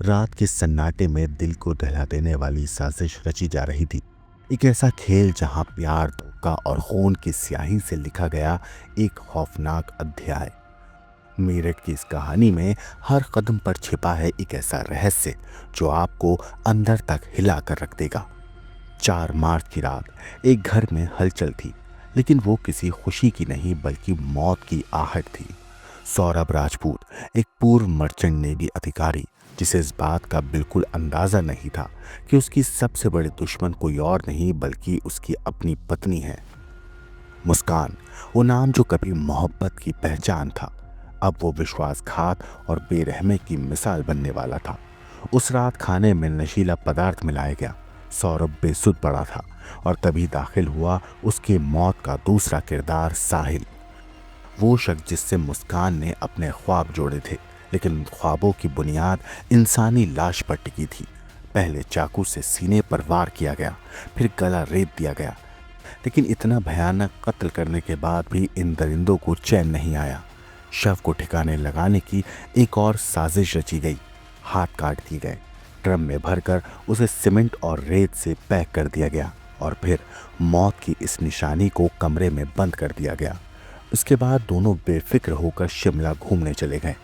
रात के सन्नाटे में दिल को दहला देने वाली साजिश रची जा रही थी। एक ऐसा खेल जहां प्यार, धोखा और खून की स्याही से लिखा गया एक खौफनाक अध्याय। मेरठ की इस कहानी में हर कदम पर छिपा है एक ऐसा रहस्य जो आपको अंदर तक हिला कर रख देगा। 4 मार्च की रात एक घर में हलचल थी, लेकिन वो किसी खुशी की नहीं बल्कि मौत की आहट थी। सौरभ राजपूत, एक पूर्व मर्चेंट नेवी अधिकारी, जिसे इस बात का बिल्कुल अंदाजा नहीं था कि उसकी सबसे बड़ी दुश्मन कोई और नहीं बल्कि उसकी अपनी पत्नी है, मुस्कान। वो नाम जो कभी मोहब्बत की पहचान था, अब वो विश्वासघात और बेरहमी की मिसाल बनने वाला था। उस रात खाने में नशीला पदार्थ मिलाया गया। सौरभ बेसुध पड़ा था और तभी दाखिल हुआ उसकी मौत का दूसरा किरदार, साहिल। वो शख्स जिससे मुस्कान ने अपने ख्वाब जोड़े थे, लेकिन उन ख्वाबों की बुनियाद इंसानी लाश पर टिकी थी। पहले चाकू से सीने पर वार किया गया, फिर गला रेत दिया गया, लेकिन इतना भयानक कत्ल करने के बाद भी इन दरिंदों को चैन नहीं आया। शव को ठिकाने लगाने की एक और साजिश रची गई। हाथ काट दिए गए, ड्रम में भरकर उसे सीमेंट और रेत से पैक कर दिया गया और फिर मौत की इस निशानी को कमरे में बंद कर दिया गया। उसके बाद दोनों बेफिक्र होकर शिमला घूमने चले गए।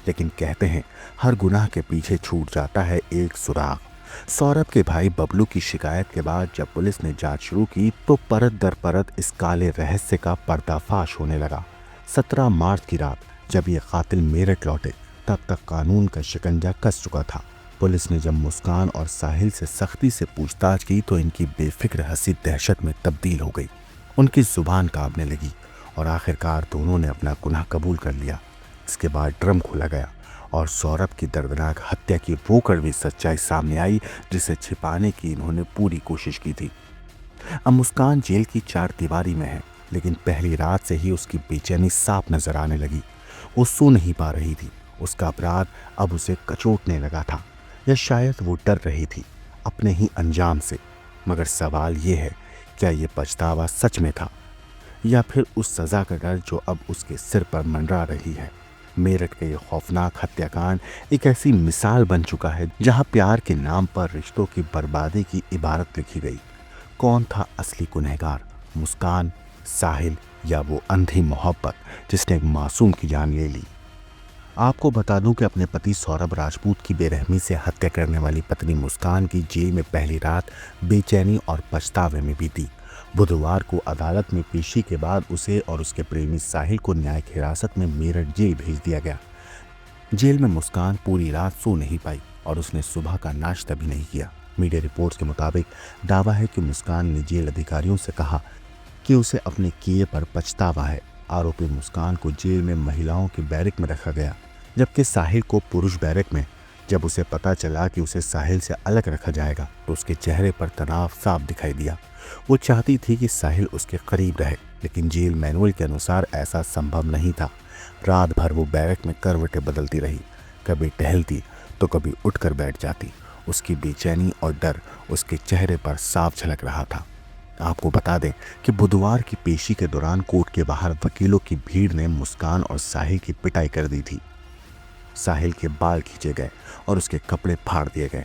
लेकिन कहते हैं हर गुनाह के पीछे छूट जाता है एक सुराग। सौरभ के भाई बबलू की शिकायत के बाद जब पुलिस ने जांच शुरू की तो परत दर परत इस काले रहस्य का पर्दाफाश होने लगा। 17 मार्च की रात जब ये कातिल मेरठ लौटे तब तक कानून का शिकंजा कस चुका था। पुलिस ने जब मुस्कान और साहिल से सख्ती से पूछताछ की तो इनकी बेफिक्र हंसी दहशत में तब्दील हो गई। उनकी जुबान कांपने लगी और आखिरकार दोनों ने अपना गुनाह कबूल कर लिया। इसके बाद ड्रम खोला गया और सौरभ की दर्दनाक हत्या की वो कड़वी सच्चाई सामने आई जिसे छिपाने की इन्होंने पूरी कोशिश की थी। अब मुस्कान जेल की 4 दीवारी में है, लेकिन पहली रात से ही उसकी बेचैनी साफ नजर आने लगी। वो सो नहीं पा रही थी। उसका अपराध अब उसे कचोटने लगा था, या शायद वो डर रही थी अपने ही अंजाम से। मगर सवाल ये है, क्या ये पछतावा सच में था या फिर उस सजा का डर जो अब उसके सिर पर मंडरा रही है। मेरठ का ये खौफनाक हत्याकांड एक ऐसी मिसाल बन चुका है जहां प्यार के नाम पर रिश्तों की बर्बादी की इबारत लिखी गई। कौन था असली गुनहगार, मुस्कान, साहिल या वो अंधी मोहब्बत जिसने एक मासूम की जान ले ली। आपको बता दूं कि अपने पति सौरभ राजपूत की बेरहमी से हत्या करने वाली पत्नी मुस्कान की जेल में पहली रात बेचैनी और पछतावे में बीती। बुधवार को अदालत में पेशी के बाद उसे और उसके प्रेमी साहिल को न्यायिक हिरासत में मेरठ जेल भेज दिया गया। जेल में मुस्कान पूरी रात सो नहीं पाई और उसने सुबह का नाश्ता भी नहीं किया। मीडिया रिपोर्ट्स के मुताबिक दावा है कि मुस्कान ने जेल अधिकारियों से कहा कि उसे अपने किए पर पछतावा है। आरोपी मुस्कान को जेल में महिलाओं के बैरक में रखा गया, जबकि साहिल को पुरुष बैरक में। जब उसे पता चला कि उसे साहिल से अलग रखा जाएगा तो उसके चेहरे पर तनाव साफ दिखाई दिया। वो चाहती थी कि साहिल उसके करीब रहे, लेकिन जेल मैनुअल के अनुसार ऐसा संभव नहीं था। रात भर वो बैरक में करवटें बदलती रही, कभी टहलती तो कभी उठकर बैठ जाती। उसकी बेचैनी और डर उसके चेहरे पर साफ झलक रहा था। आपको बता दें कि बुधवार की पेशी के दौरान कोर्ट के बाहर वकीलों की भीड़ ने मुस्कान और साहिल की पिटाई कर दी थी। साहिल के बाल खींचे गए और उसके कपड़े फाड़ दिए गए।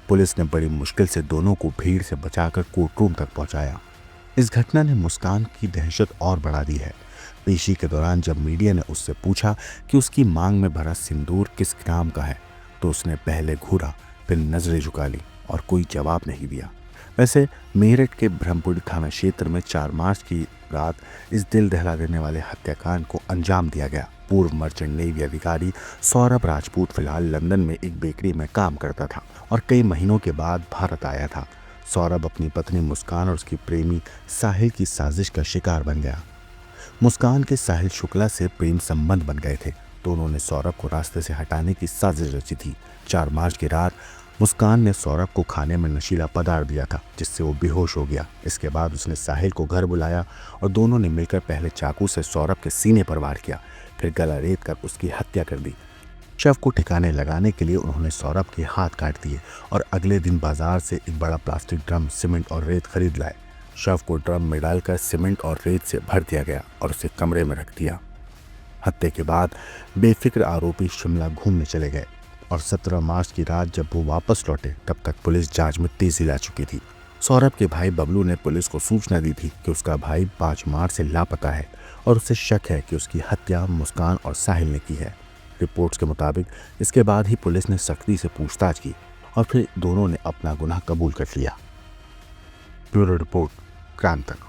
पुलिस ने बड़ी मुश्किल से दोनों को भीड़ से बचाकर कोर्ट रूम तक पहुंचाया। इस घटना ने मुस्कान की दहशत और बढ़ा दी है। पेशी के दौरान जब मीडिया ने उससे पूछा कि उसकी मांग में भरा सिंदूर किस ग्राम का है तो उसने पहले घूरा, फिर नजरें झुका ली और कोई जवाब नहीं दिया। वैसे मेरठ के ब्रह्मपुरी थाना क्षेत्र में 4 मार्च की रात इस दिल दहला देने वाले हत्याकांड को अंजाम दिया गया। पूर्व मर्चेंट नेवी अधिकारी सौरभ राजपूत फिलहाल लंदन में एक बेकरी में काम करता था और कई महीनों के बाद भारत आया था। सौरभ अपनी पत्नी मुस्कान और उसकी प्रेमी साहिल की साजिश का शिकार बन गया। मुस्कान के साहिल शुक्ला से प्रेम संबंध बन गए थे। दोनों ने सौरभ को रास्ते से हटाने की साजिश रची थी। 4 मार्च की रात मुस्कान ने सौरभ को खाने में नशीला पदार्थ दिया था, जिससे वो बेहोश हो गया। इसके बाद उसने साहिल को घर बुलाया और दोनों ने मिलकर पहले चाकू से सौरभ के सीने पर वार किया, फिर गला रेत कर उसकी हत्या कर दी। शव को ठिकाने लगाने के लिए उन्होंने सौरभ के हाथ काट दिए और अगले दिन बाजार से एक बड़ा प्लास्टिक ड्रम सीमेंट और रेत खरीद लाए। शव को ड्रम में डालकर सीमेंट और रेत से भर दिया गया और उसे कमरे में रख दिया। हत्या के बाद बेफिक्र आरोपी शिमला घूमने चले गए। और 17 मार्च की रात जब वो वापस लौटे तब तक पुलिस जांच में तेजी ला चुकी थी। सौरभ के भाई बबलू ने पुलिस को सूचना दी थी कि उसका भाई 5 मार्च से लापता है और उसे शक है कि उसकी हत्या मुस्कान और साहिल ने की है। रिपोर्ट्स के मुताबिक इसके बाद ही पुलिस ने सख्ती से पूछताछ की और फिर दोनों ने अपना गुनाह कबूल कर लिया। Bureau report, क्रांतक।